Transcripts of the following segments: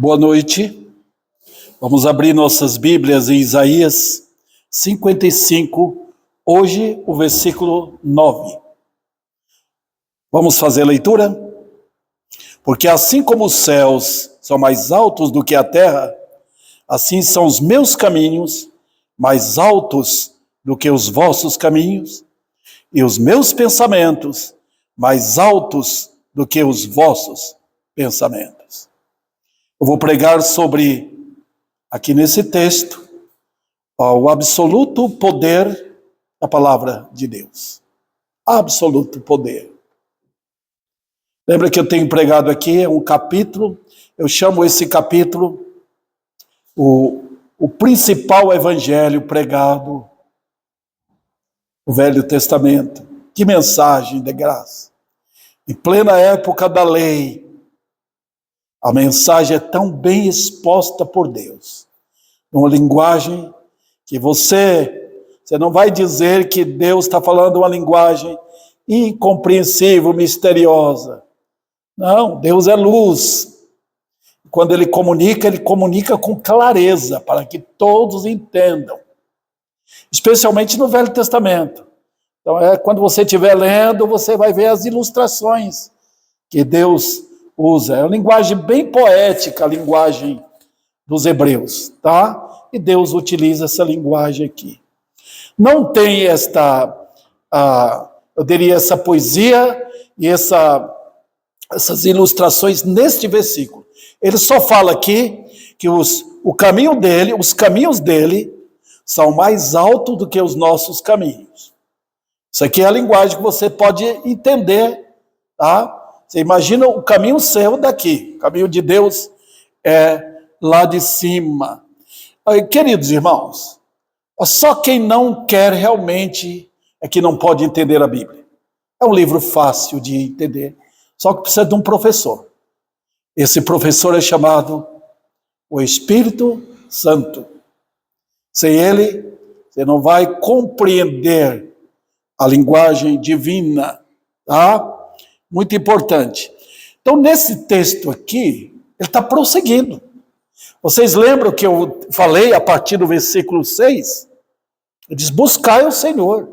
Boa noite. Vamos abrir nossas Bíblias em Isaías 55, hoje o versículo 9. Vamos fazer a leitura? Porque assim como os céus são mais altos do que a terra, assim são os meus caminhos mais altos do que os vossos caminhos, e os meus pensamentos mais altos do que os vossos pensamentos. Eu vou pregar sobre, aqui nesse texto, o absoluto poder da palavra de Deus. Absoluto poder. Lembra que eu tenho pregado aqui um capítulo, eu chamo esse capítulo o principal evangelho pregado no Velho Testamento. Que mensagem de graça. Em plena época da lei, a mensagem é tão bem exposta por Deus, numa linguagem que você não vai dizer que Deus está falando uma linguagem incompreensível, misteriosa. Não, Deus é luz. Quando Ele comunica com clareza, para que todos entendam. Especialmente no Velho Testamento. Então, quando você estiver lendo, você vai ver as ilustrações que Deus usa. É uma linguagem bem poética, a linguagem dos hebreus, tá? E Deus utiliza essa linguagem aqui. Não tem eu diria, essa poesia e essas ilustrações neste versículo. Ele só fala aqui que os caminhos dele são mais altos do que os nossos caminhos. Isso aqui é a linguagem que você pode entender, tá? Você imagina o caminho seu daqui, o caminho de Deus é lá de cima. Aí, queridos irmãos, só quem não quer realmente é que não pode entender a Bíblia. É um livro fácil de entender, só que precisa de um professor. Esse professor é chamado o Espírito Santo. Sem ele, você não vai compreender a linguagem divina, tá? Muito importante. Então, nesse texto aqui, ele está prosseguindo. Vocês lembram que eu falei a partir do versículo 6? Ele diz, buscai o Senhor.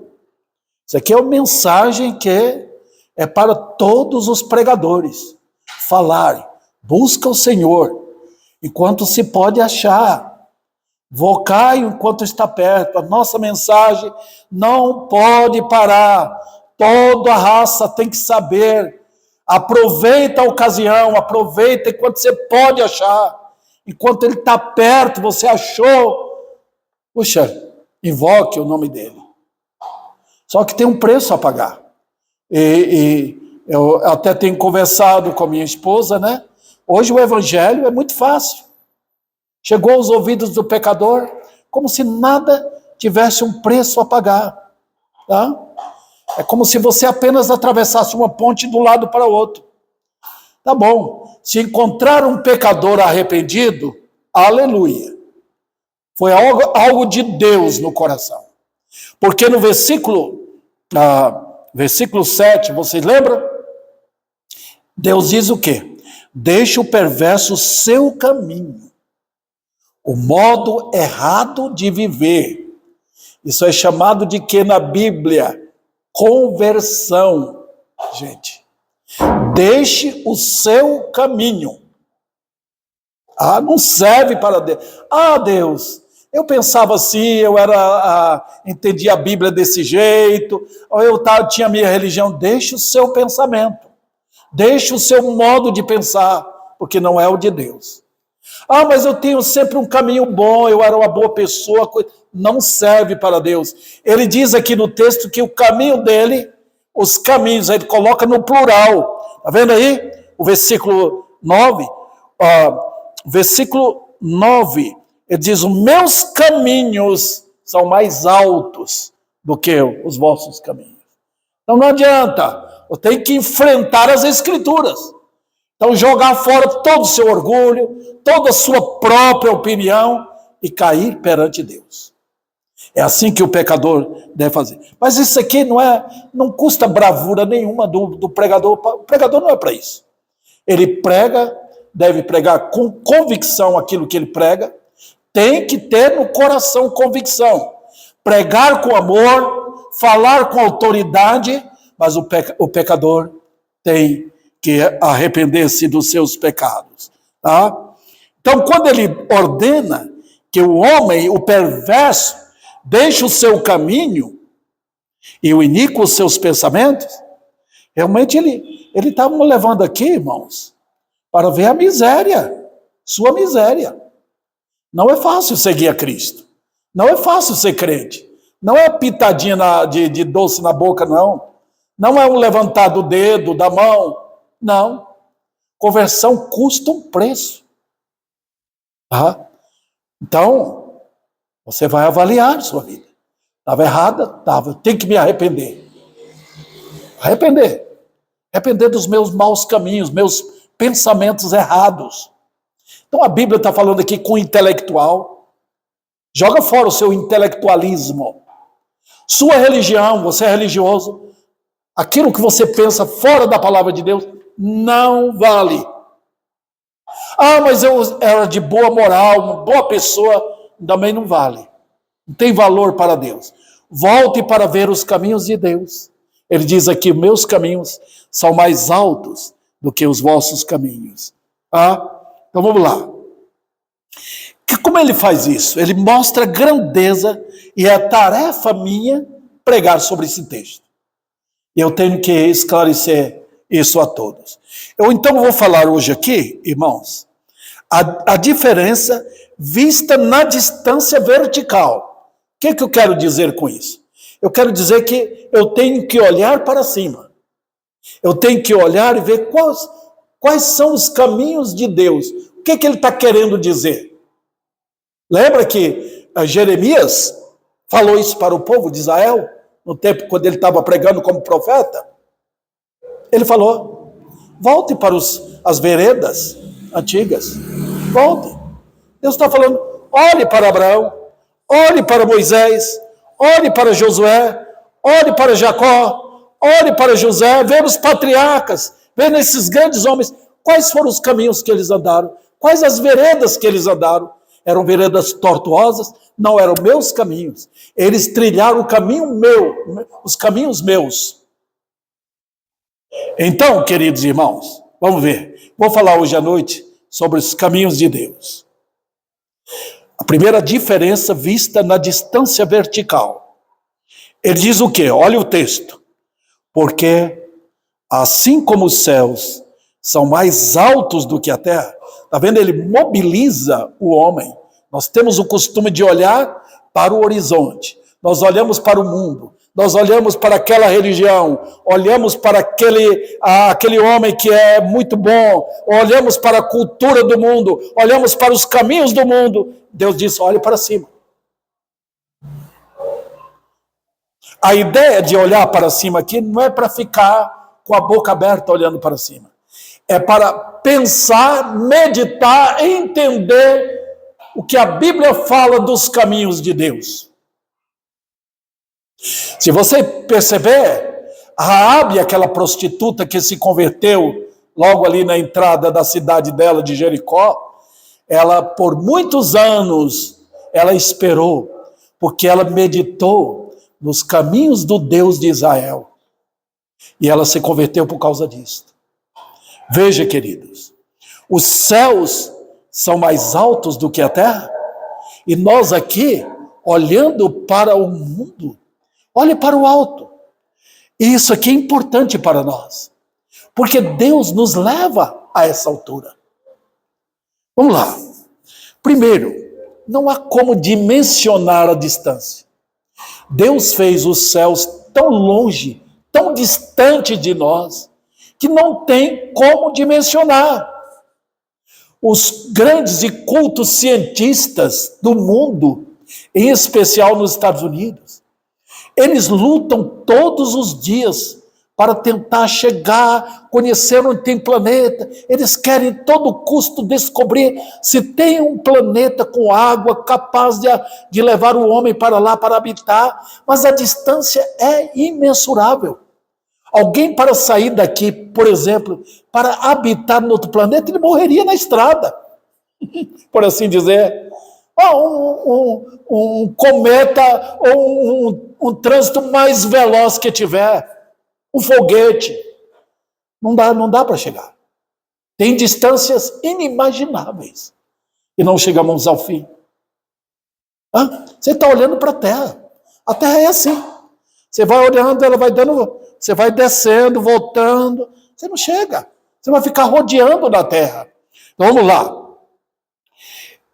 Isso aqui é uma mensagem que é para todos os pregadores. Falarem, busca o Senhor, enquanto se pode achar. Vocai enquanto está perto. A nossa mensagem não pode parar. Toda a raça tem que saber. Aproveita a ocasião, aproveita enquanto você pode achar. Enquanto ele está perto, você achou. Puxa, invoque o nome dele. Só que tem um preço a pagar. E eu até tenho conversado com a minha esposa, né? Hoje o evangelho é muito fácil. Chegou aos ouvidos do pecador como se nada tivesse um preço a pagar. Tá? É como se você apenas atravessasse uma ponte de um lado para o outro. Tá bom. Se encontrar um pecador arrependido, aleluia. Foi algo de Deus no coração. Porque no versículo 7, vocês lembram? Deus diz o quê? Deixa o perverso seu caminho. O modo errado de viver. Isso é chamado de quê na Bíblia? Conversão, gente. Deixe o seu caminho. Não serve para Deus. Deus, eu pensava assim, eu entendia a Bíblia desse jeito, ou eu tinha a minha religião. Deixe o seu pensamento. Deixe o seu modo de pensar, porque não é o de Deus. Mas eu tenho sempre um caminho bom, eu era uma boa pessoa. Não serve para Deus. Ele diz aqui no texto que o caminho dele, os caminhos, ele coloca no plural. Está vendo aí? O versículo 9. Versículo 9, ele diz, os meus caminhos são mais altos do que os vossos caminhos. Então não adianta, eu tenho que enfrentar as Escrituras. Então jogar fora todo o seu orgulho, toda a sua própria opinião e cair perante Deus. É assim que o pecador deve fazer. Mas isso aqui não custa bravura nenhuma do pregador. O pregador não é para isso. Ele prega deve pregar com convicção aquilo que ele prega, tem que ter no coração convicção. Pregar com amor, falar com autoridade, mas o pecador tem que arrepender-se dos seus pecados. Tá? Então, quando ele ordena que o homem, o perverso, deixe o seu caminho e o iníquo os seus pensamentos, realmente ele está me levando aqui, irmãos, para ver a miséria, sua miséria. Não é fácil seguir a Cristo. Não é fácil ser crente. Não é pitadinha de doce na boca, não. Não é um levantar do dedo, da mão. Não. Conversão custa um preço. Tá? Então, você vai avaliar sua vida. Estava errada? Estava. Tem que me arrepender. Arrepender dos meus maus caminhos, meus pensamentos errados. Então a Bíblia está falando aqui com o intelectual. Joga fora o seu intelectualismo. Sua religião, você é religioso. Aquilo que você pensa fora da palavra de Deus não vale. Ah, mas eu era de boa moral, uma boa pessoa, também não vale. Não tem valor para Deus. Volte para ver os caminhos de Deus. Ele diz aqui, meus caminhos são mais altos do que os vossos caminhos. Ah, então vamos lá. Como ele faz isso? Ele mostra a grandeza e é tarefa minha pregar sobre esse texto. E eu tenho que esclarecer isso a todos. Eu então vou falar hoje aqui, irmãos, a diferença vista na distância vertical. O que eu quero dizer com isso? Eu quero dizer que eu tenho que olhar para cima. Eu tenho que olhar e ver quais são os caminhos de Deus. O que ele está querendo dizer? Lembra que Jeremias falou isso para o povo de Israel, no tempo quando ele estava pregando como profeta? Ele falou, volte para as veredas antigas. Volte. Deus está falando, olhe para Abraão, olhe para Moisés, olhe para Josué, olhe para Jacó, olhe para José, vê os patriarcas, vê nesses grandes homens, quais foram os caminhos que eles andaram, quais as veredas que eles andaram. Eram veredas tortuosas, não eram meus caminhos. Eles trilharam o caminho meu, os caminhos meus. Então, queridos irmãos, vamos ver. Vou falar hoje à noite sobre os caminhos de Deus. A primeira diferença vista na distância vertical. Ele diz o quê? Olha o texto. Porque assim como os céus são mais altos do que a terra, está vendo? Ele mobiliza o homem. Nós temos o costume de olhar para o horizonte. Nós olhamos para o mundo. Nós olhamos para aquela religião. Olhamos para aquele homem que é muito bom. Olhamos para a cultura do mundo. Olhamos para os caminhos do mundo. Deus diz, olhe para cima. A ideia de olhar para cima aqui não é para ficar com a boca aberta olhando para cima. É para pensar, meditar, entender o que a Bíblia fala dos caminhos de Deus. Se você perceber, Raabe, aquela prostituta que se converteu logo ali na entrada da cidade dela, de Jericó, ela por muitos anos, ela esperou, porque ela meditou nos caminhos do Deus de Israel. E ela se converteu por causa disso. Veja, queridos, os céus são mais altos do que a terra, e nós aqui, olhando para o mundo, olhe para o alto. E isso aqui é importante para nós, porque Deus nos leva a essa altura. Vamos lá. Primeiro, não há como dimensionar a distância. Deus fez os céus tão longe, tão distante de nós, que não tem como dimensionar. Os grandes e cultos cientistas do mundo, em especial nos Estados Unidos, eles lutam todos os dias para tentar chegar, conhecer onde tem planeta. Eles querem a todo custo descobrir se tem um planeta com água capaz de levar o homem para lá para habitar, mas a distância é imensurável. Alguém para sair daqui, por exemplo, para habitar no outro planeta, ele morreria na estrada, por assim dizer. Um cometa ou um trânsito mais veloz que tiver, um foguete, não dá para chegar. Tem distâncias inimagináveis e não chegamos ao fim. Você está olhando para a Terra. A Terra é assim. Você vai olhando, ela vai dando, você vai descendo, voltando, você não chega. Você vai ficar rodeando na Terra. Então, vamos lá.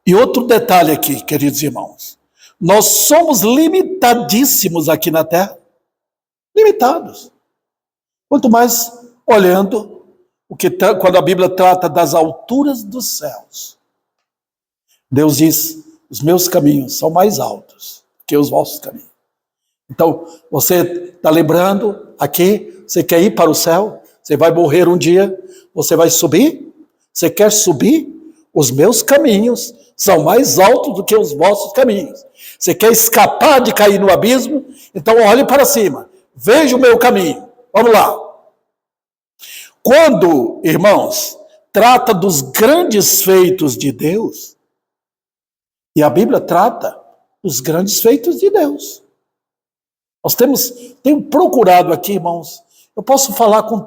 E outro detalhe aqui, queridos irmãos. Nós somos limitadíssimos aqui na Terra. Limitados. Quanto mais olhando quando a Bíblia trata das alturas dos céus. Deus diz, os meus caminhos são mais altos que os vossos caminhos. Então, você está lembrando aqui, você quer ir para o céu? Você vai morrer um dia, você vai subir? Você quer subir? Os meus caminhos são mais altos do que os vossos caminhos. Você quer escapar de cair no abismo? Então olhe para cima, veja o meu caminho. Vamos lá. Quando, irmãos, trata dos grandes feitos de Deus, e a Bíblia trata dos grandes feitos de Deus. Nós tenho procurado aqui, irmãos, eu posso falar com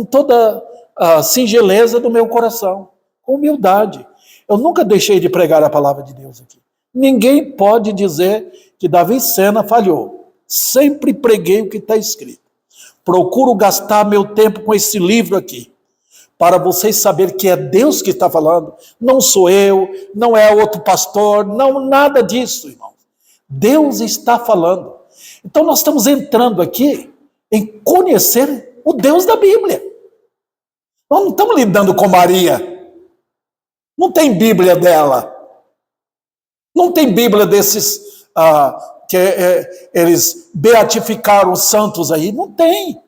toda a singeleza do meu coração, com humildade. Eu nunca deixei de pregar a palavra de Deus aqui. Ninguém pode dizer que Davi Sena falhou. Sempre preguei o que está escrito. Procuro gastar meu tempo com esse livro aqui, para vocês saberem que é Deus que está falando. Não sou eu, não é outro pastor, não, nada disso, irmãos. Deus está falando. Então nós estamos entrando aqui em conhecer o Deus da Bíblia. Nós não estamos lidando com Maria. Não tem Bíblia dela. Não tem Bíblia desses eles beatificaram os santos aí. Não tem.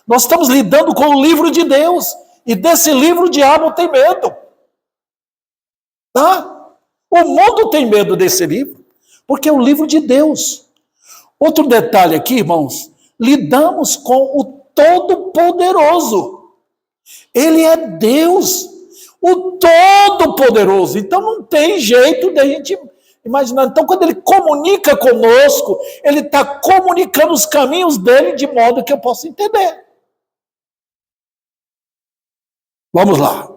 Nós estamos lidando com o livro de Deus. E desse livro o diabo tem medo. Tá? O mundo tem medo desse livro. Porque é o livro de Deus. Outro detalhe aqui, irmãos. Lidamos com o Todo-Poderoso. Ele é Deus. O Todo-Poderoso. Então não tem jeito da gente imaginar. Então quando ele comunica conosco, ele está comunicando os caminhos dele de modo que eu possa entender. Vamos lá.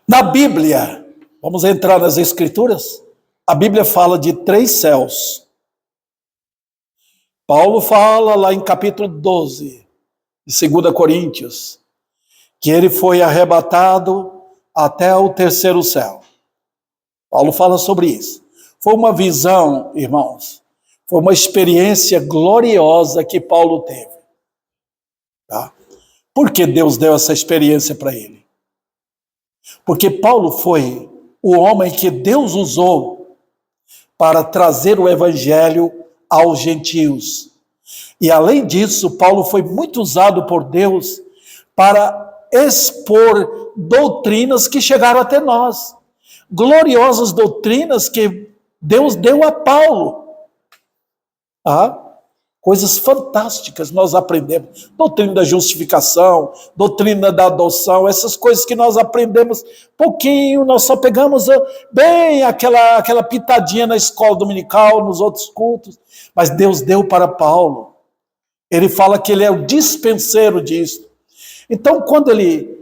Na Bíblia, vamos entrar nas Escrituras, a Bíblia fala de 3 céus. Paulo fala lá em capítulo 12, de 2 Coríntios, que ele foi arrebatado até o 3º céu. Paulo fala sobre isso. Foi uma visão, irmãos, foi uma experiência gloriosa que Paulo teve. Tá? Por que Deus deu essa experiência para ele? Porque Paulo foi o homem que Deus usou para trazer o evangelho aos gentios. E além disso, Paulo foi muito usado por Deus para expor doutrinas que chegaram até nós. Gloriosas doutrinas que Deus deu a Paulo. Coisas fantásticas nós aprendemos. Doutrina da justificação, doutrina da adoção, essas coisas que nós aprendemos pouquinho, nós só pegamos bem aquela pitadinha na escola dominical, nos outros cultos. Mas Deus deu para Paulo. Ele fala que ele é o dispenseiro disso. Então, quando ele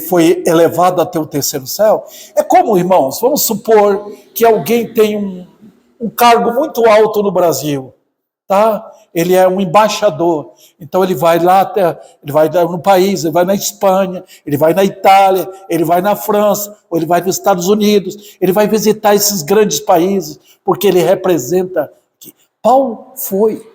foi elevado até o 3º céu, é como, irmãos, vamos supor que alguém tem um cargo muito alto no Brasil. Tá? Ele é um embaixador, então ele vai lá, ele vai no país, ele vai na Espanha, ele vai na Itália, ele vai na França, ou ele vai nos Estados Unidos, ele vai visitar esses grandes países, porque ele representa aqui. Paulo foi.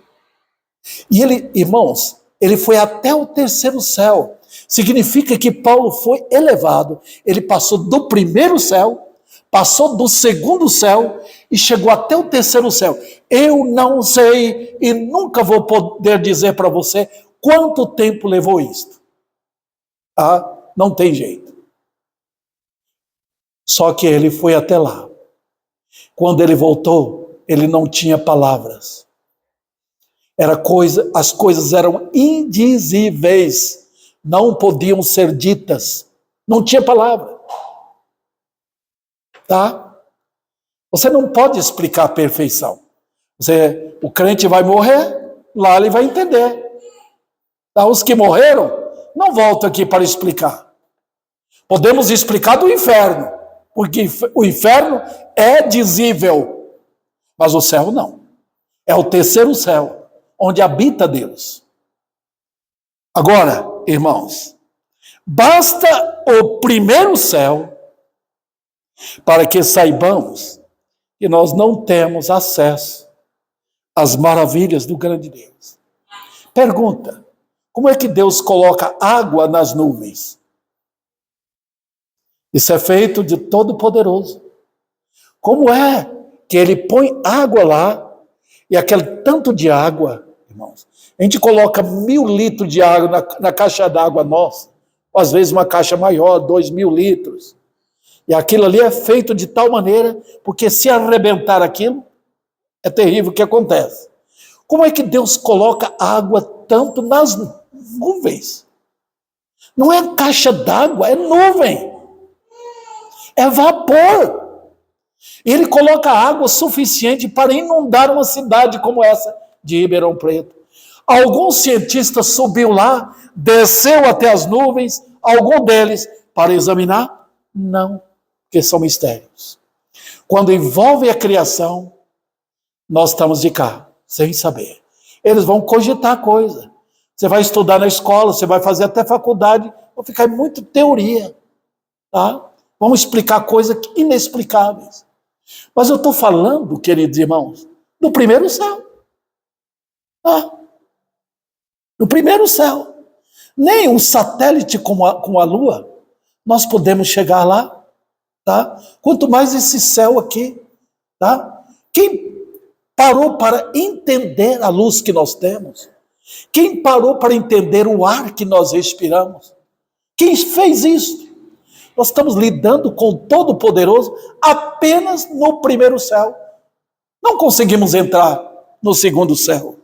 E ele, irmãos, ele foi até o 3º céu. Significa que Paulo foi elevado, ele passou do 1º céu, passou do 2º céu e chegou até o 3º céu. Eu não sei e nunca vou poder dizer para você quanto tempo levou isto. Não tem jeito. Só que ele foi até lá. Quando ele voltou, ele não tinha palavras. As coisas eram indizíveis, não podiam ser ditas, não tinha palavra. Tá? Você não pode explicar a perfeição. O crente vai morrer, lá ele vai entender. Tá? Os que morreram, não voltam aqui para explicar. Podemos explicar do inferno, porque o inferno é dizível, mas o céu não. É o terceiro céu, onde habita Deus. Agora, irmãos, basta o primeiro céu para que saibamos que nós não temos acesso às maravilhas do grande Deus. Pergunta: como é que Deus coloca água nas nuvens? Isso é feito de Todo-Poderoso. Como é que ele põe água lá, e aquele tanto de água, irmãos, a gente coloca 1.000 litros de água na caixa d'água nossa, ou às vezes uma caixa maior, 2.000 litros, e aquilo ali é feito de tal maneira, porque se arrebentar aquilo, é terrível o que acontece. Como é que Deus coloca água tanto nas nuvens? Não é caixa d'água, é nuvem. É vapor. Ele coloca água suficiente para inundar uma cidade como essa de Ribeirão Preto. Algum cientista subiu lá, desceu até as nuvens, algum deles, para examinar? Não, porque são mistérios. Quando envolve a criação, nós estamos de cá, sem saber. Eles vão cogitar coisa. Você vai estudar na escola, você vai fazer até faculdade, vai ficar muito teoria, tá? Vamos explicar coisas inexplicáveis. Mas eu estou falando, queridos irmãos, do primeiro céu. No primeiro céu. Nem um satélite com a Lua, nós podemos chegar lá. Tá? Quanto mais esse céu aqui. Tá? Quem parou para entender a luz que nós temos? Quem parou para entender o ar que nós respiramos? Quem fez isso? Nós estamos lidando com o Todo-Poderoso apenas no primeiro céu. Não conseguimos entrar no segundo céu.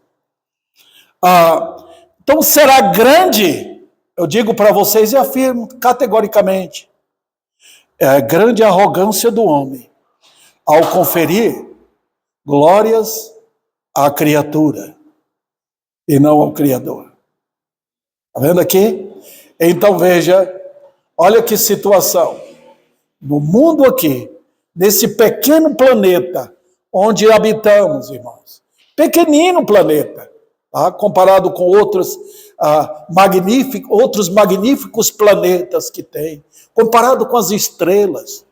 Então será grande, eu digo para vocês e afirmo categoricamente, é grande a arrogância do homem ao conferir glórias à criatura e não ao Criador. Está vendo aqui? Então veja, olha que situação. No mundo aqui, nesse pequeno planeta onde habitamos, irmãos, pequenino planeta, tá? Comparado com outros magníficos planetas que tem, comparado com as estrelas.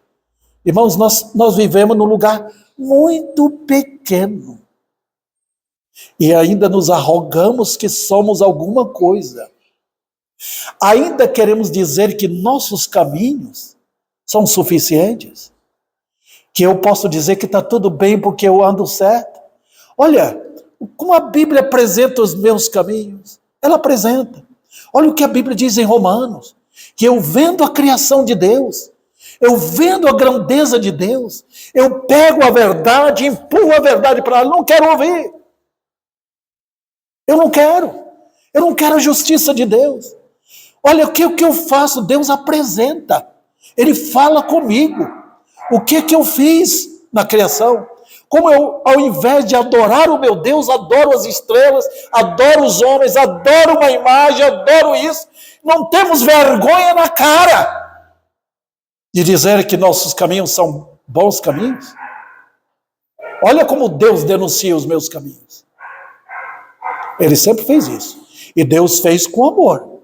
Irmãos, nós vivemos num lugar muito pequeno e ainda nos arrogamos que somos alguma coisa. Ainda queremos dizer que nossos caminhos são suficientes, que eu posso dizer que está tudo bem porque eu ando certo. Olha, como a Bíblia apresenta os meus caminhos. Ela apresenta. Olha o que a Bíblia diz em Romanos, que eu vendo a criação de Deus, eu vendo a grandeza de Deus, eu pego a verdade, empurro a verdade para ela, não quero ouvir. Eu não quero a justiça de Deus. Olha, o que eu faço? Deus apresenta. Ele fala comigo. O que eu fiz na criação? Como eu, ao invés de adorar o meu Deus, adoro as estrelas, adoro os homens, adoro uma imagem, adoro isso. Não temos vergonha na cara de dizer que nossos caminhos são bons caminhos. Olha como Deus denuncia os meus caminhos. Ele sempre fez isso. E Deus fez com amor.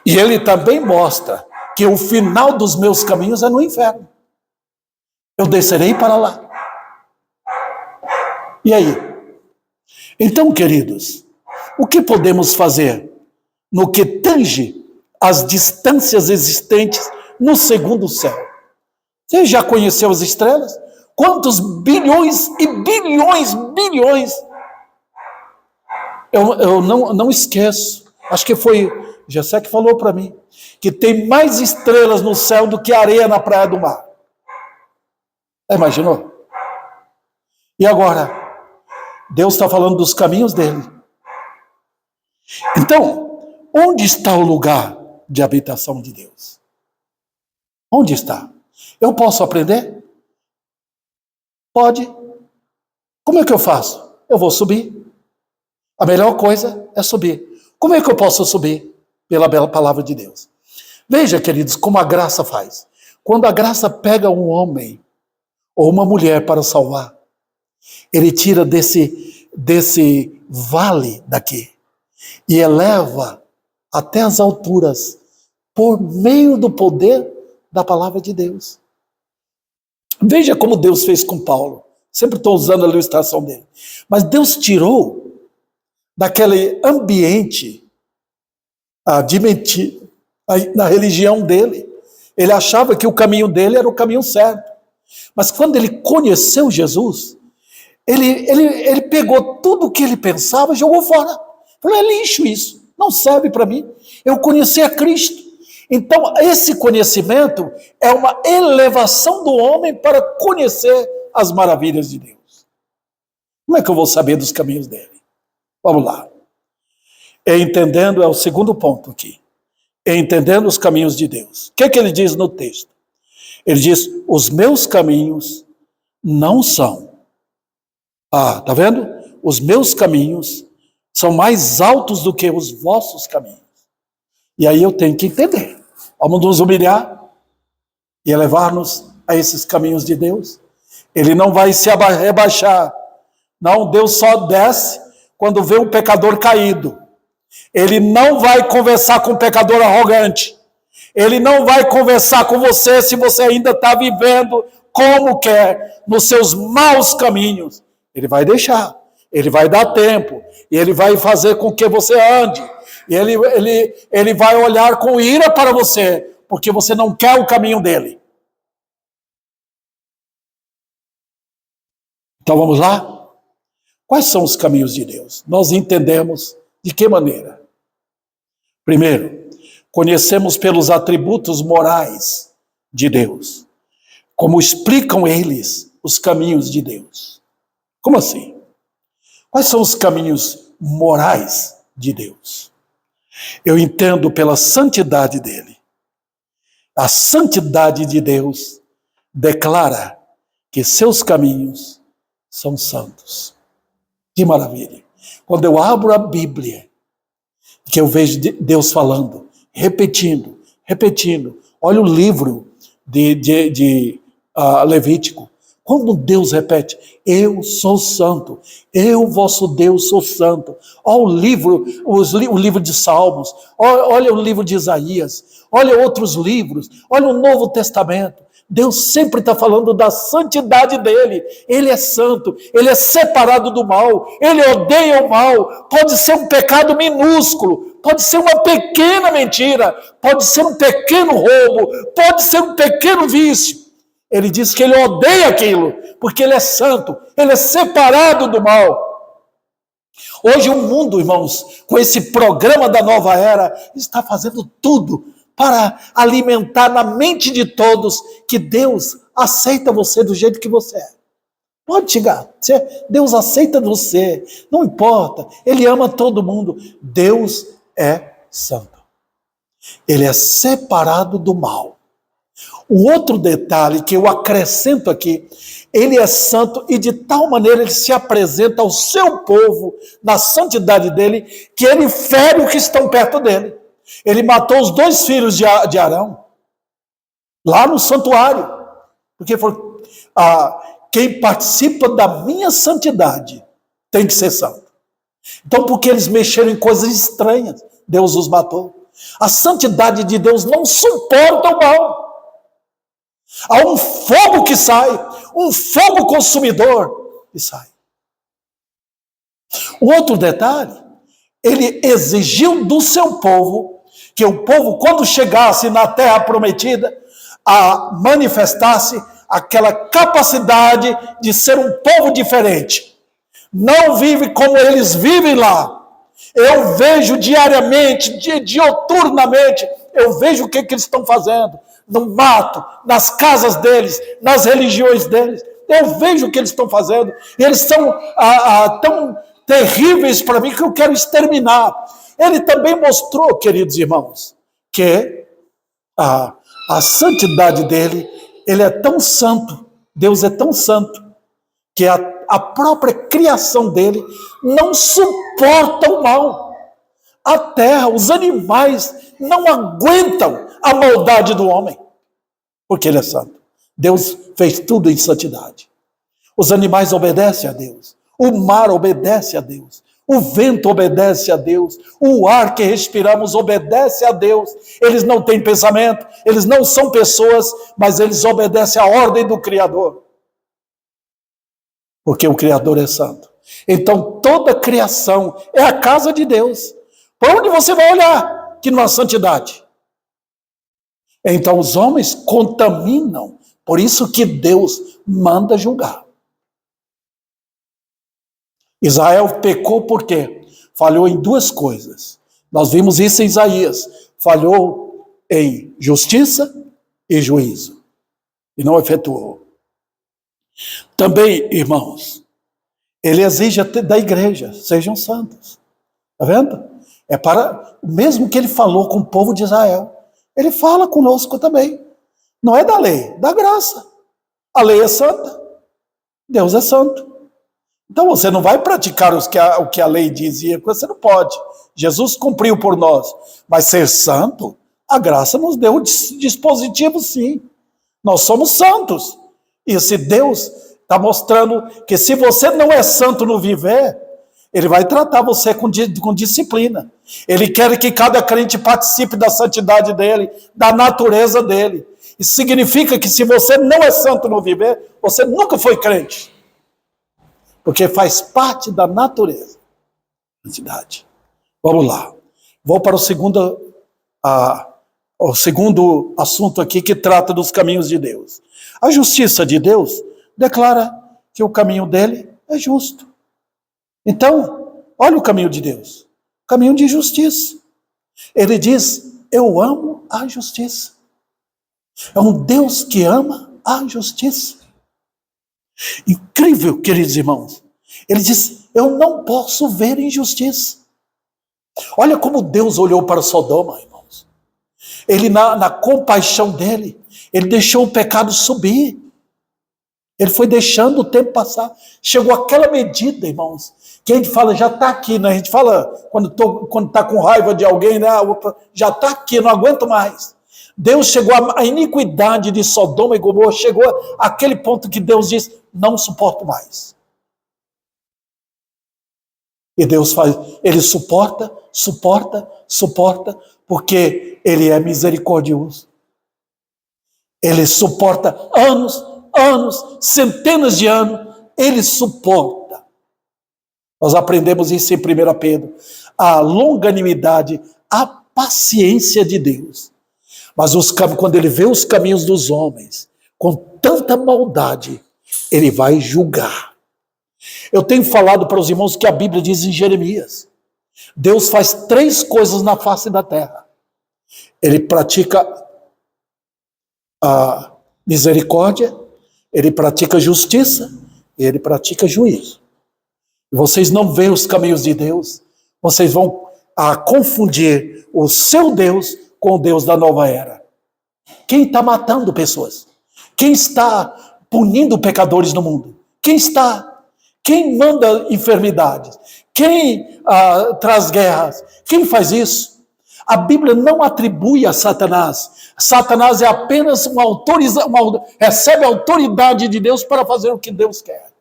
E ele também mostra que o final dos meus caminhos é no inferno. Eu descerei para lá. E aí? Então, queridos, o que podemos fazer no que tange as distâncias existentes no segundo céu? Você já conheceu as estrelas? Quantos bilhões e bilhões? Eu não esqueço. Acho que foi Jessé que falou para mim que tem mais estrelas no céu do que areia na praia do mar. Imaginou? E agora, Deus está falando dos caminhos dele. Então, onde está o lugar de habitação de Deus? Onde está? Eu posso aprender? Pode. Como é que eu faço? Eu vou subir. A melhor coisa é subir. Como é que eu posso subir? Pela bela palavra de Deus. Veja, queridos, como a graça faz. Quando a graça pega um homem ou uma mulher para salvar, ele tira desse vale daqui e eleva até as alturas por meio do poder da palavra de Deus. Veja como Deus fez com Paulo. Sempre estou usando a ilustração dele. Mas Deus tirou daquele ambiente de mentira, na religião dele. Ele achava que o caminho dele era o caminho certo. Mas quando ele conheceu Jesus, ele pegou tudo o que ele pensava e jogou fora. Falou, é lixo isso, não serve para mim. Eu conheci a Cristo. Então, esse conhecimento é uma elevação do homem para conhecer as maravilhas de Deus. Como é que eu vou saber dos caminhos dele? Vamos lá. Entendendo é o segundo ponto aqui. Entendendo os caminhos de Deus. O que ele diz no texto? Ele diz, os meus caminhos não são. Tá vendo? Os meus caminhos são mais altos do que os vossos caminhos. E aí eu tenho que entender. Vamos nos humilhar e elevar-nos a esses caminhos de Deus. Ele não vai se rebaixar. Não, Deus só desce quando vê um pecador caído. Ele não vai conversar com um pecador arrogante. Ele não vai conversar com você se você ainda está vivendo como quer, nos seus maus caminhos. Ele vai deixar, ele vai dar tempo, e ele vai fazer com que você ande. E ele vai olhar com ira para você, porque você não quer o caminho dele. Então vamos lá? Quais são os caminhos de Deus? Nós entendemos de que maneira? Primeiro, conhecemos pelos atributos morais de Deus. Como explicam eles os caminhos de Deus. Como assim? Quais são os caminhos morais de Deus? Eu entendo pela santidade dele. A santidade de Deus declara que seus caminhos são santos. Que maravilha! Quando eu abro a Bíblia, que eu vejo Deus falando, repetindo, olha o livro de Levítico. Quando Deus repete, eu sou santo, eu, vosso Deus, sou santo. Olha o livro de Salmos, olha o livro de Isaías, olha outros livros, olha o Novo Testamento. Deus sempre está falando da santidade dele. Ele é santo, ele é separado do mal, ele odeia o mal. Pode ser um pecado minúsculo, pode ser uma pequena mentira, pode ser um pequeno roubo, pode ser um pequeno vício. Ele diz que ele odeia aquilo, porque ele é santo, ele é separado do mal. Hoje o mundo, irmãos, com esse programa da nova era, está fazendo tudo para alimentar na mente de todos que Deus aceita você do jeito que você é. Pode chegar, Deus aceita você, não importa, Ele ama todo mundo. Deus é santo. Ele é separado do mal. Um outro detalhe que eu acrescento aqui, ele é santo e de tal maneira ele se apresenta ao seu povo, na santidade dele, que ele fere os que estão perto dele. Ele matou os 2 filhos de Arão, lá no santuário, porque quem participa da minha santidade tem que ser santo. Então, porque eles mexeram em coisas estranhas, Deus os matou. A santidade de Deus não suporta o mal. Há um fogo que sai, um fogo consumidor que sai. Um outro detalhe, ele exigiu do seu povo, que o povo, quando chegasse na terra prometida, manifestasse aquela capacidade de ser um povo diferente. Não vive como eles vivem lá. Eu vejo diariamente, dioturnamente, eu vejo o que eles estão fazendo. No mato, nas casas deles, nas religiões deles. Eu vejo o que eles estão fazendo. Eles são tão terríveis para mim que eu quero exterminar. Ele também mostrou, queridos irmãos, que a santidade dele, ele é tão santo, Deus é tão santo, que a própria criação dele não suporta o mal. A terra, os animais não aguentam a maldade do homem, porque ele é santo. Deus fez tudo em santidade. Os animais obedecem a Deus, o mar obedece a Deus, o vento obedece a Deus, o ar que respiramos obedece a Deus. Eles não têm pensamento, eles não são pessoas, mas eles obedecem à ordem do Criador, porque o Criador é santo. Então toda a criação é a casa de Deus. Para onde você vai olhar que não há santidade? Então os homens contaminam, por isso que Deus manda julgar. Israel pecou por quê? Falhou em duas coisas. Nós vimos isso em Isaías. Falhou em justiça e juízo. E não efetuou. Também, irmãos, ele exige da igreja, sejam santos. Está vendo? É para o mesmo que ele falou com o povo de Israel. Ele fala conosco também. Não é da lei, da graça. A lei é santa. Deus é santo. Então você não vai praticar o que a lei dizia, você não pode. Jesus cumpriu por nós. Mas ser santo, a graça nos deu o dispositivo, sim. Nós somos santos. E se Deus está mostrando que se você não é santo no viver, ele vai tratar você com disciplina. Ele quer que cada crente participe da santidade dele, da natureza dele. Isso significa que se você não é santo no viver, você nunca foi crente. Porque faz parte da natureza. Santidade. Vamos lá. Vou para o segundo assunto aqui que trata dos caminhos de Deus. A justiça de Deus declara que o caminho dele é justo. Então, olha o caminho de Deus. Caminho de justiça. Ele diz, eu amo a justiça. É um Deus que ama a justiça. Incrível, queridos irmãos. Ele diz, eu não posso ver injustiça. Olha como Deus olhou para Sodoma, irmãos. Ele, na compaixão dele, ele deixou o pecado subir. Ele foi deixando o tempo passar. Chegou àquela medida, irmãos, que a gente fala, já está aqui, né? A gente fala, quando está com raiva de alguém, né? Já está aqui, não aguento mais. Deus chegou, a iniquidade de Sodoma e Gomorra chegou àquele ponto que Deus diz, não suporto mais. E Deus faz, ele suporta, porque ele é misericordioso. Ele suporta anos, centenas de anos, ele suporta. Nós aprendemos isso em 1 Pedro. A longanimidade, a paciência de Deus. Mas quando ele vê os caminhos dos homens, com tanta maldade, ele vai julgar. Eu tenho falado para os irmãos que a Bíblia diz em Jeremias, Deus faz 3 coisas na face da terra. Ele pratica a misericórdia, ele pratica justiça e ele pratica juízo. E vocês não veem os caminhos de Deus, vocês vão confundir o seu Deus com o Deus da nova era. Quem está matando pessoas? Quem está punindo pecadores no mundo? Quem manda enfermidades? Quem traz guerras? Quem faz isso? A Bíblia não atribui a Satanás. Satanás é apenas recebe a autoridade de Deus para fazer o que Deus quer.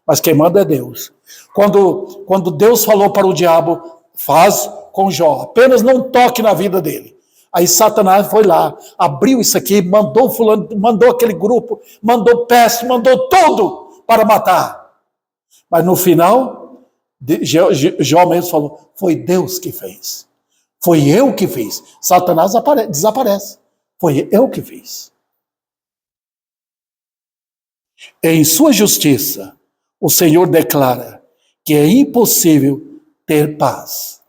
Mas quem manda é Deus. Quando Deus falou para o diabo, faz com Jó, apenas não toque na vida dele. Aí Satanás foi lá, abriu isso aqui, mandou fulano, mandou aquele grupo, mandou peste, mandou tudo para matar. Mas no final, Jó mesmo falou, foi Deus que fez. Foi eu que fiz. Satanás desaparece. Foi eu que fiz. Em sua justiça, o Senhor declara que é impossível ter paz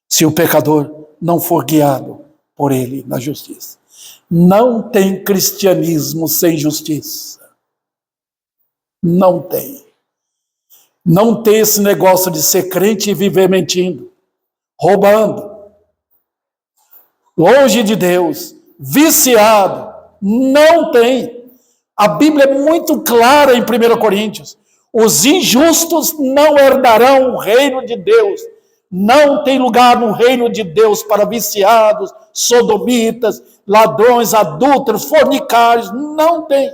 se o pecador não for guiado por ele na justiça. Não tem cristianismo sem justiça. Não tem. Não tem esse negócio de ser crente e viver mentindo, roubando, longe de Deus, viciado. Não tem. A Bíblia é muito clara em 1 Coríntios. Os injustos não herdarão o reino de Deus. Não tem lugar no reino de Deus para viciados, sodomitas, ladrões, adúlteros, fornicários. Não tem.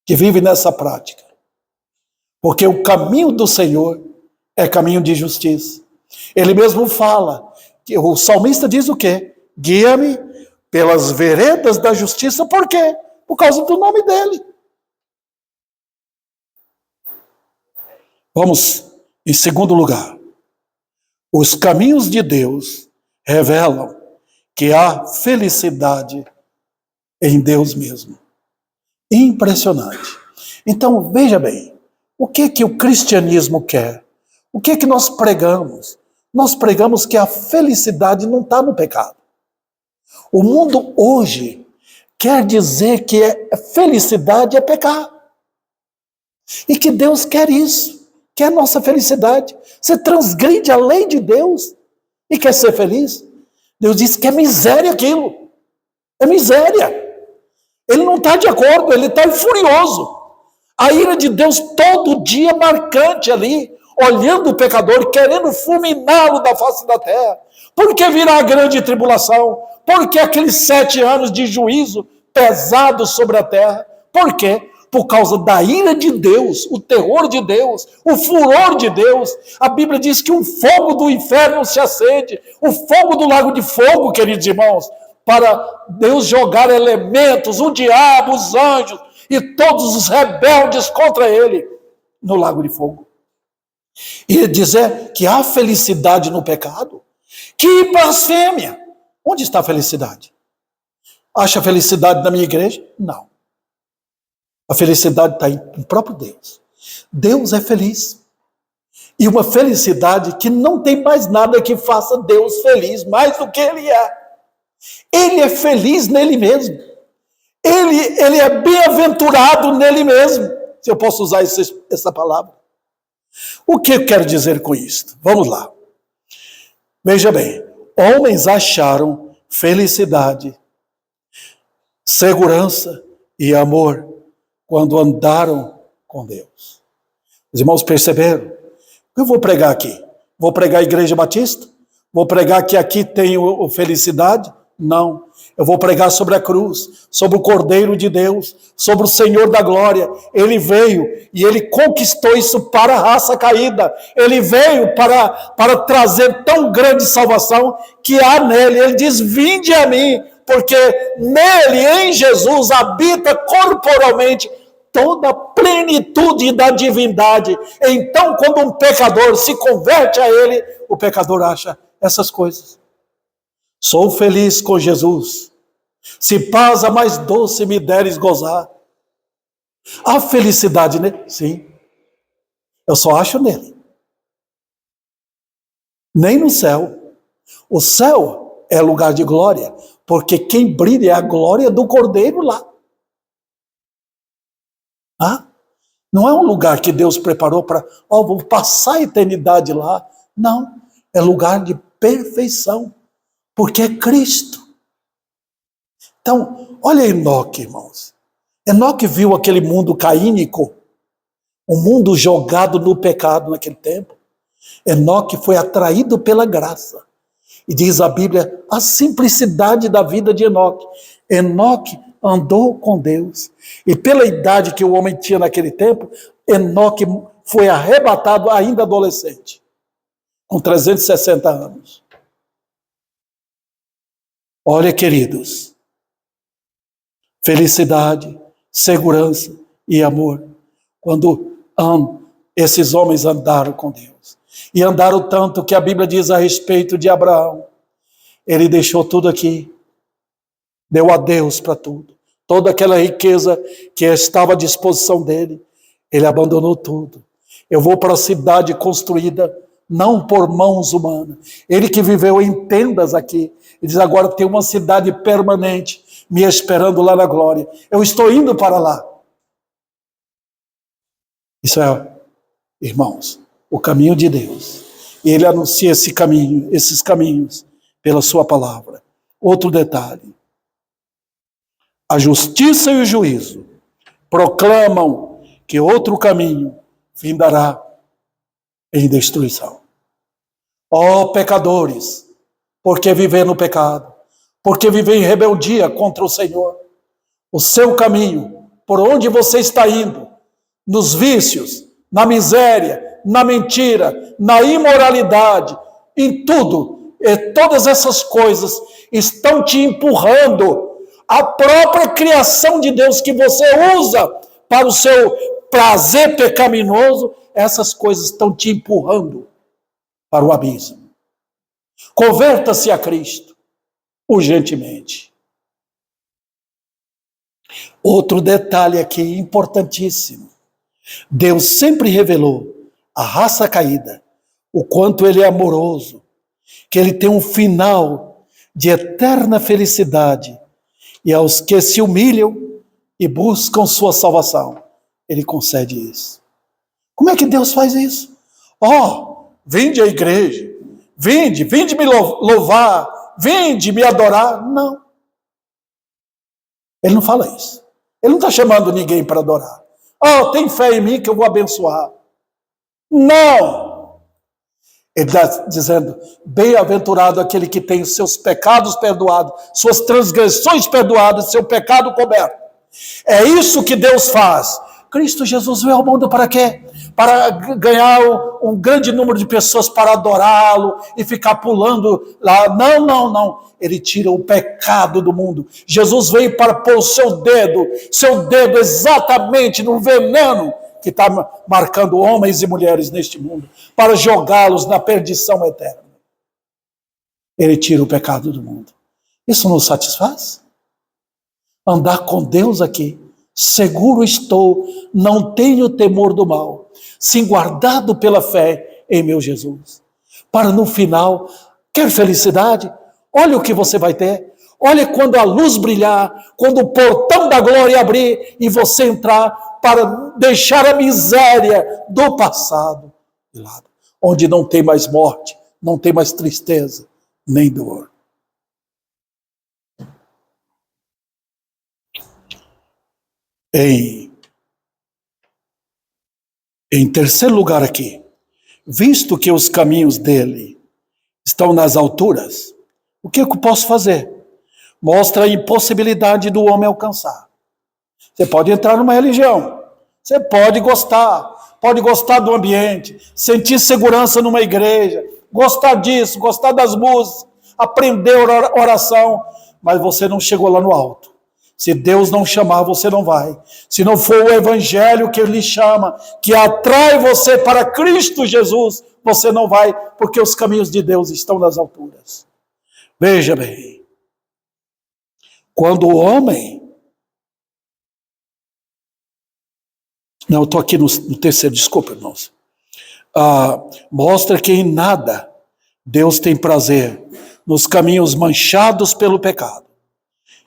Que vive nessa prática. Porque o caminho do Senhor é caminho de justiça. Ele mesmo fala, que o salmista diz o quê? Guia-me pelas veredas da justiça. Por quê? Por causa do nome dele. Vamos, em segundo lugar. Os caminhos de Deus revelam que há felicidade em Deus mesmo. Impressionante. Então, veja bem, o que o cristianismo quer? O que nós pregamos? Nós pregamos que a felicidade não está no pecado. O mundo hoje quer dizer que felicidade é pecar. E que Deus quer isso, quer nossa felicidade. Você transgride a lei de Deus e quer ser feliz? Deus diz que é miséria aquilo. É miséria. Ele não está de acordo, ele está furioso. A ira de Deus todo dia marcante ali, olhando o pecador, querendo fulminá-lo da face da terra. Por que virá a grande tribulação? Por que aqueles 7 anos de juízo pesado sobre a terra? Por quê? Por causa da ira de Deus, o terror de Deus, o furor de Deus. A Bíblia diz que o fogo do inferno se acende, o fogo do lago de fogo, queridos irmãos, para Deus jogar elementos, o diabo, os anjos e todos os rebeldes contra ele no lago de fogo. E dizer que há felicidade no pecado? Que blasfêmia! Onde está a felicidade? Acha felicidade na minha igreja? Não. A felicidade está em próprio Deus. Deus é feliz. E uma felicidade que não tem mais nada que faça Deus feliz mais do que Ele é. Ele é feliz nele mesmo. Ele é bem-aventurado nele mesmo. Se eu posso usar essa palavra. O que eu quero dizer com isso? Vamos lá. Veja bem. Homens acharam felicidade, segurança e amor quando andaram com Deus. Os irmãos perceberam? Eu vou pregar aqui. Vou pregar a Igreja Batista? Vou pregar que aqui tem felicidade? Não. Eu vou pregar sobre a cruz, sobre o Cordeiro de Deus, sobre o Senhor da Glória. Ele veio e ele conquistou isso para a raça caída. Ele veio para trazer tão grande salvação que há nele. Ele diz, vinde a mim, porque nele, em Jesus, habita corporalmente toda a plenitude da divindade. Então, quando um pecador se converte a ele, o pecador acha essas coisas. Sou feliz com Jesus. Se paz a mais doce me deres gozar. Há felicidade nele? Sim. Eu só acho nele. Nem no céu. O céu é lugar de glória, porque quem brilha é a glória do Cordeiro lá. Não é um lugar que Deus preparou para, vou passar a eternidade lá. Não, é lugar de perfeição, porque é Cristo. Então, olha Enoque, irmãos. Enoque viu aquele mundo caínico, um mundo jogado no pecado naquele tempo. Enoque foi atraído pela graça. E diz a Bíblia, a simplicidade da vida de Enoque. Enoque andou com Deus. E pela idade que o homem tinha naquele tempo, Enoque foi arrebatado ainda adolescente, com 360 anos. Olha, queridos, felicidade, segurança e amor, quando esses homens andaram com Deus. E andaram tanto que a Bíblia diz a respeito de Abraão, ele deixou tudo aqui, deu adeus para tudo. Toda aquela riqueza que estava à disposição dele, ele abandonou tudo. Eu vou para a cidade construída, não por mãos humanas. Ele que viveu em tendas aqui, ele diz, agora tem uma cidade permanente, me esperando lá na glória. Eu estou indo para lá. Isso é, irmãos, o caminho de Deus. E ele anuncia esse caminho, esses caminhos, pela sua palavra. Outro detalhe. A justiça e o juízo proclamam que outro caminho findará em destruição. Ó pecadores, por que viver no pecado? Por que viver em rebeldia contra o Senhor? O seu caminho, por onde você está indo, nos vícios, na miséria, na mentira, na imoralidade, em tudo, e todas essas coisas estão te empurrando. A própria criação de Deus que você usa para o seu prazer pecaminoso, essas coisas estão te empurrando para o abismo. Converta-se a Cristo, urgentemente. Outro detalhe aqui importantíssimo. Deus sempre revelou à raça caída o quanto ele é amoroso, que ele tem um final de eterna felicidade, e aos que se humilham e buscam sua salvação, ele concede isso. Como é que Deus faz isso? Vinde à igreja, vinde me louvar, vinde me adorar. Não. Ele não fala isso. Ele não está chamando ninguém para adorar. Tem fé em mim que eu vou abençoar. Não! Ele está dizendo, bem-aventurado aquele que tem os seus pecados perdoados, suas transgressões perdoadas, seu pecado coberto. É isso que Deus faz. Cristo Jesus veio ao mundo para quê? Para ganhar um grande número de pessoas para adorá-lo e ficar pulando lá. Não. Ele tira o pecado do mundo. Jesus veio para pôr o seu dedo exatamente no veneno que está marcando homens e mulheres neste mundo, para jogá-los na perdição eterna. Ele tira o pecado do mundo. Isso nos satisfaz? Andar com Deus aqui, seguro estou, não tenho temor do mal, sim guardado pela fé em meu Jesus. Para no final, quer felicidade? Olha o que você vai ter. Olha quando a luz brilhar, quando o portão da glória abrir e você entrar para deixar a miséria do passado de lado, onde não tem mais morte, não tem mais tristeza, nem dor. Em terceiro lugar aqui, visto que os caminhos dele estão nas alturas, o que eu posso fazer? Mostra a impossibilidade do homem alcançar. Você pode entrar numa religião, você pode gostar do ambiente, sentir segurança numa igreja, gostar disso, gostar das músicas, aprender oração, mas você não chegou lá no alto. Se Deus não chamar, você não vai. Se não for o evangelho que ele chama, que atrai você para Cristo Jesus, você não vai, porque os caminhos de Deus estão nas alturas. Veja bem, quando o homem... Não, eu estou aqui no terceiro, desculpa, irmãos. Mostra que em nada Deus tem prazer nos caminhos manchados pelo pecado.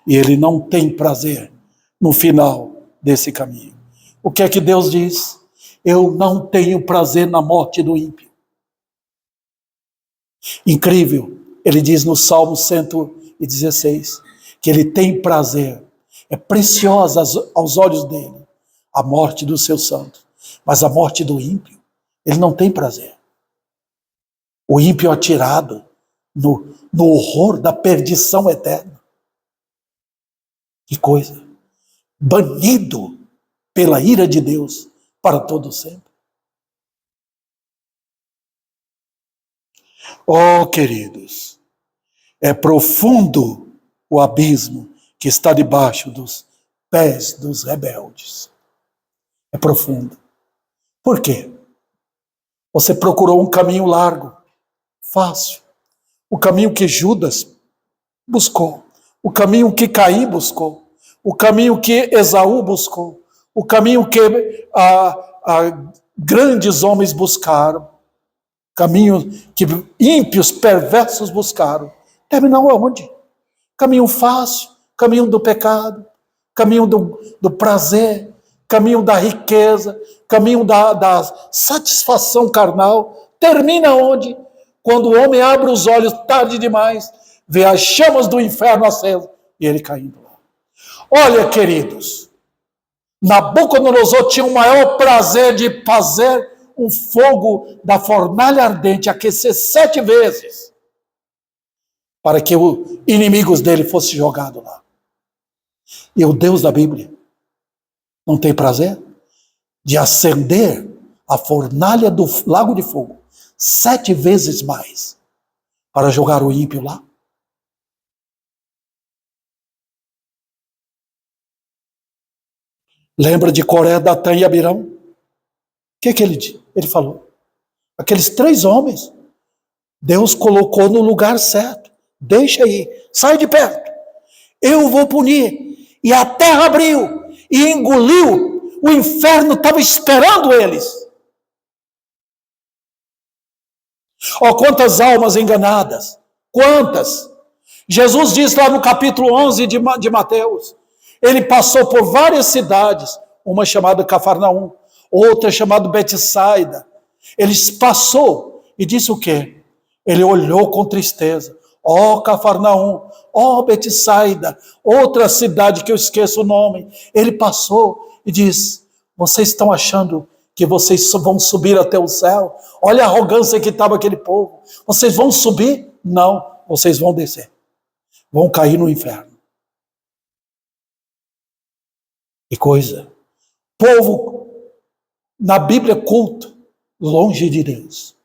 E ele não tem prazer no final desse caminho. O que é que Deus diz? Eu não tenho prazer na morte do ímpio. Incrível. Ele diz no Salmo 116 que ele tem prazer. É preciosa aos olhos dele a morte do seu santo. Mas a morte do ímpio, ele não tem prazer. O ímpio atirado no horror da perdição eterna. Que coisa! Banido pela ira de Deus para todo sempre. Oh, queridos, é profundo o abismo que está debaixo dos pés dos rebeldes. É profundo. Por quê? Você procurou um caminho largo, fácil. O caminho que Judas buscou. O caminho que Caim buscou. O caminho que Esaú buscou. O caminho que grandes homens buscaram. Caminho que ímpios, perversos buscaram. Terminou aonde? Caminho fácil, caminho do pecado, caminho do prazer, caminho da riqueza, caminho da satisfação carnal. Termina onde? Quando o homem abre os olhos tarde demais, vê as chamas do inferno acesas e ele caindo lá. Olha, queridos, Nabucodonosor tinha o maior prazer de fazer um fogo da fornalha ardente aquecer 7 vezes para que os inimigos dele fossem jogados lá. E o Deus da Bíblia não tem prazer de acender a fornalha do lago de fogo 7 vezes mais para jogar o ímpio lá? Lembra de Coré, Datã e Abirão? O que ele falou? Aqueles 3 homens, Deus colocou no lugar certo. Deixa aí, sai de perto. Eu vou punir. E a terra abriu e engoliu. O inferno estava esperando eles. Ó, quantas almas enganadas. Quantas? Jesus diz lá no capítulo 11 de Mateus, ele passou por várias cidades, uma chamada Cafarnaum, outra chamada Betsaida. Ele passou e disse o quê? Ele olhou com tristeza. Ó Cafarnaum, ó Betsaida, outra cidade que eu esqueço o nome. Ele passou e disse, vocês estão achando que vocês vão subir até o céu? Olha a arrogância que estava aquele povo. Vocês vão subir? Não, vocês vão descer. Vão cair no inferno. Que coisa. Povo, na Bíblia, culto, longe de Deus.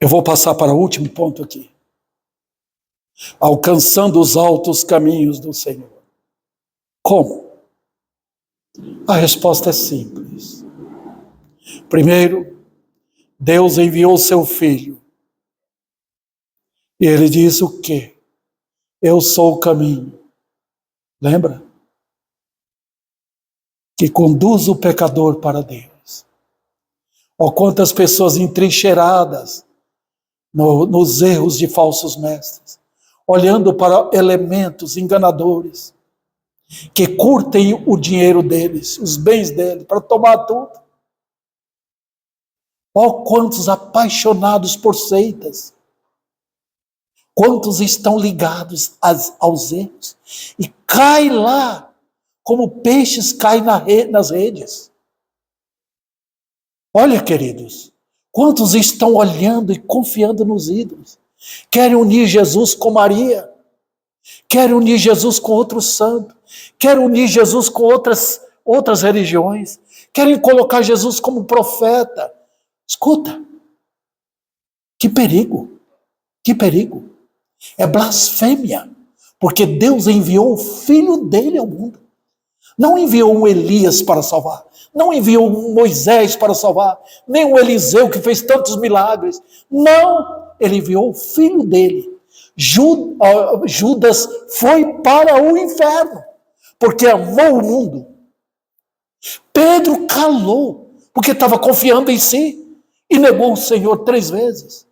Eu vou passar para o último ponto aqui. Alcançando os altos caminhos do Senhor. Como? A resposta é simples. Primeiro, Deus enviou seu Filho. E ele diz o quê? Eu sou o caminho. Lembra? Que conduz o pecador para Deus. Ó, quantas pessoas entrincheiradas nos erros de falsos mestres, olhando para elementos enganadores, que curtem o dinheiro deles, os bens deles, para tomar tudo. Ó, quantos apaixonados por seitas, quantos estão ligados aos erros, e cai lá, como peixes caem nas redes. Olha, queridos, quantos estão olhando e confiando nos ídolos, querem unir Jesus com Maria, querem unir Jesus com outro santo, querem unir Jesus com outras religiões, querem colocar Jesus como profeta. Escuta, que perigo, que perigo. É blasfêmia, porque Deus enviou o Filho dele ao mundo. Não enviou um Elias para salvar, não enviou um Moisés para salvar, nem um Eliseu que fez tantos milagres. Não, ele enviou o Filho dele. Judas foi para o inferno, porque amou o mundo. Pedro calou, porque estava confiando em si, e negou o Senhor 3 vezes.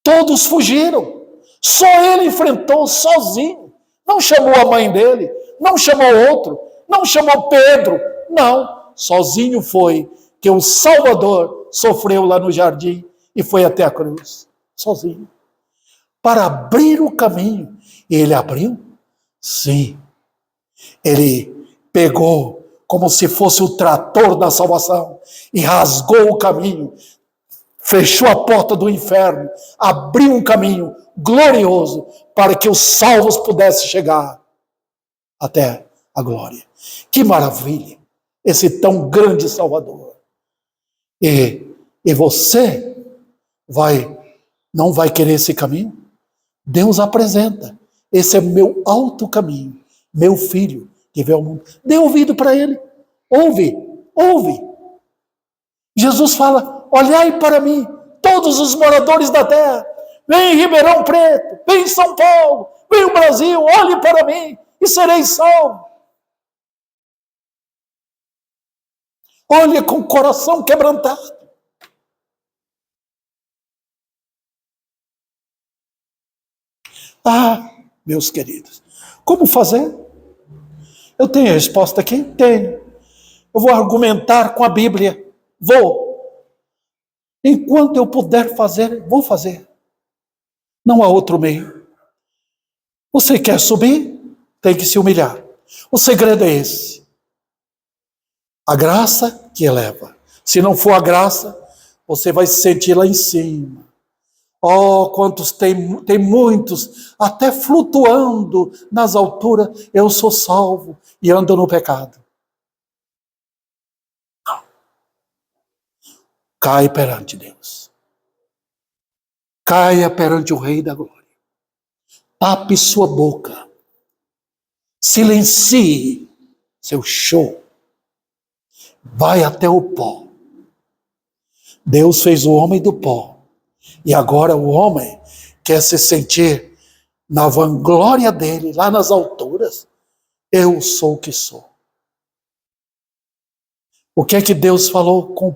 Todos fugiram. Só ele enfrentou sozinho. Não chamou a mãe dele, não chamou outro, não chamou Pedro. Não, sozinho foi que o Salvador sofreu lá no jardim e foi até a cruz. Sozinho. Para abrir o caminho. E ele abriu? Sim. Ele pegou como se fosse o trator da salvação e rasgou o caminho. Fechou a porta do inferno, abriu um caminho glorioso para que os salvos pudessem chegar até a glória. Que maravilha, esse tão grande Salvador. E você não vai querer esse caminho? Deus apresenta. Esse é meu alto caminho, meu filho que veio ao mundo. Dê ouvido para ele. Ouve. Jesus fala, olhai para mim, todos os moradores da terra, vem em Ribeirão Preto, vem em São Paulo, vem no Brasil, olhe para mim e sereis salvos. Olhe com o coração quebrantado. Ah, meus queridos, como fazer? Eu tenho a resposta aqui? Tenho. Eu vou argumentar com a Bíblia. Vou. Enquanto eu puder fazer, vou fazer. Não há outro meio. Você quer subir? Tem que se humilhar. O segredo é esse. A graça que eleva. Se não for a graça, você vai se sentir lá em cima. Oh, quantos tem muitos, até flutuando nas alturas, eu sou salvo e ando no pecado. Não. Cai perante Deus. Caia perante o Rei da Glória. Tape sua boca. Silencie seu show. Vai até o pó. Deus fez o homem do pó. E agora o homem quer se sentir na vanglória dele, lá nas alturas. Eu sou o que sou. O que é que Deus falou com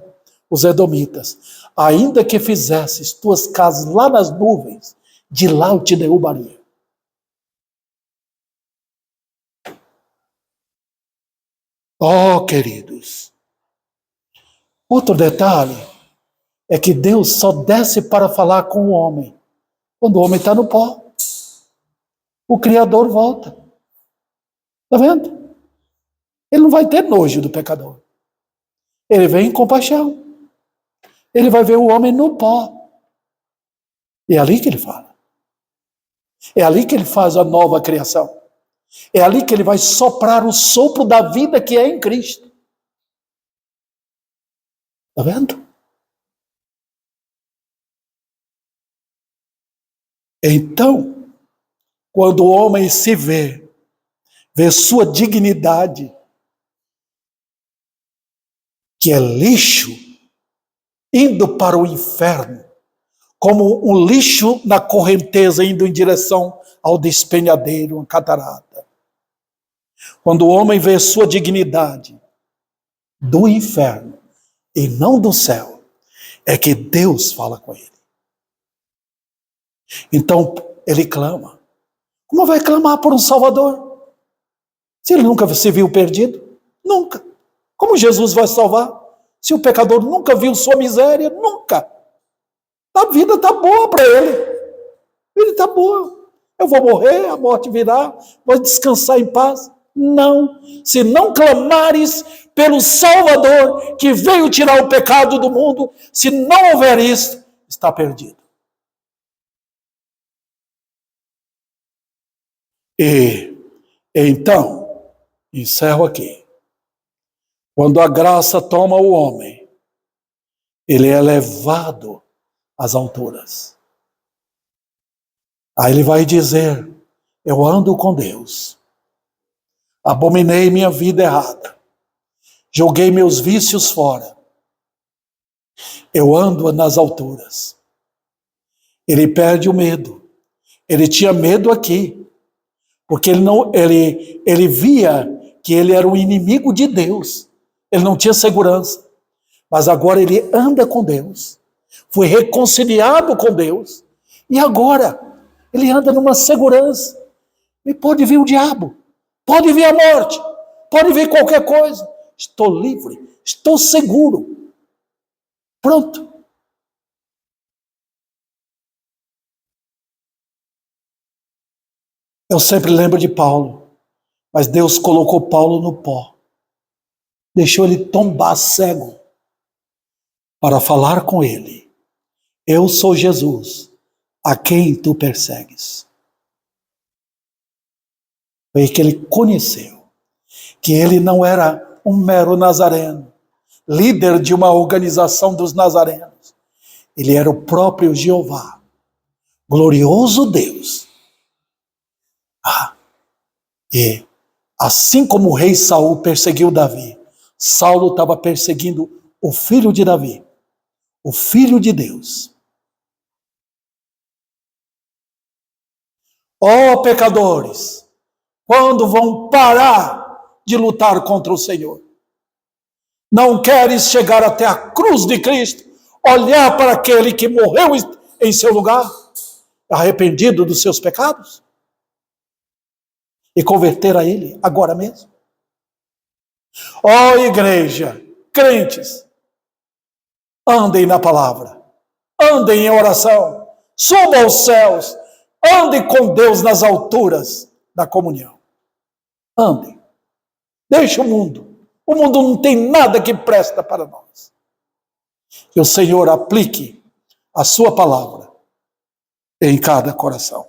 os edomitas? Ainda que fizesses tuas casas lá nas nuvens, de lá eu te derrubaria. Oh, queridos. Outro detalhe é que Deus só desce para falar com o homem quando o homem está no pó. O Criador volta. Está vendo? Ele não vai ter nojo do pecador. Ele vem em compaixão. Ele vai ver o homem no pó. E é ali que ele fala. É ali que ele faz a nova criação. É ali que ele vai soprar o sopro da vida que é em Cristo. Está vendo? Então, quando o homem se vê sua dignidade, que é lixo, indo para o inferno, como um lixo na correnteza indo em direção ao despenhadeiro, uma catarata. Quando o homem vê sua dignidade do inferno e não do céu, é que Deus fala com ele. Então ele clama. Como vai clamar por um Salvador? Se ele nunca se viu perdido? Nunca. Como Jesus vai salvar? Se o pecador nunca viu sua miséria? Nunca. A vida está boa para ele. A vida está boa. Eu vou morrer, a morte virá, vou descansar em paz. Não. Se não clamares pelo Salvador que veio tirar o pecado do mundo, se não houver isso, está perdido. E então, encerro aqui. Quando a graça toma o homem, ele é levado às alturas. Aí ele vai dizer, eu ando com Deus. Abominei minha vida errada. Joguei meus vícios fora. Eu ando nas alturas. Ele perde o medo. Ele tinha medo aqui. Porque ele via que ele era o inimigo de Deus. Ele não tinha segurança. Mas agora ele anda com Deus. Foi reconciliado com Deus. E agora ele anda numa segurança. E pode vir o diabo. Pode vir a morte. Pode vir qualquer coisa. Estou livre. Estou seguro. Pronto. Eu sempre lembro de Paulo. Mas Deus colocou Paulo no pó. Deixou ele tombar cego. Para falar com ele. Eu sou Jesus, a quem tu persegues. Foi que ele conheceu que ele não era um mero nazareno, líder de uma organização dos nazarenos. Ele era o próprio Jeová, glorioso Deus. E assim como o rei Saul perseguiu Davi, Saulo estava perseguindo o filho de Davi, o filho de Deus. Ó pecadores, quando vão parar de lutar contra o Senhor? Não queres chegar até a cruz de Cristo, olhar para aquele que morreu em seu lugar? arrependido dos seus pecados? E converter a Ele agora mesmo? Ó igreja, crentes, andem na palavra, andem em oração, subam aos céus, andem com Deus nas alturas da comunhão. Andem. Deixe o mundo. O mundo não tem nada que presta para nós. Que o Senhor aplique a sua palavra em cada coração.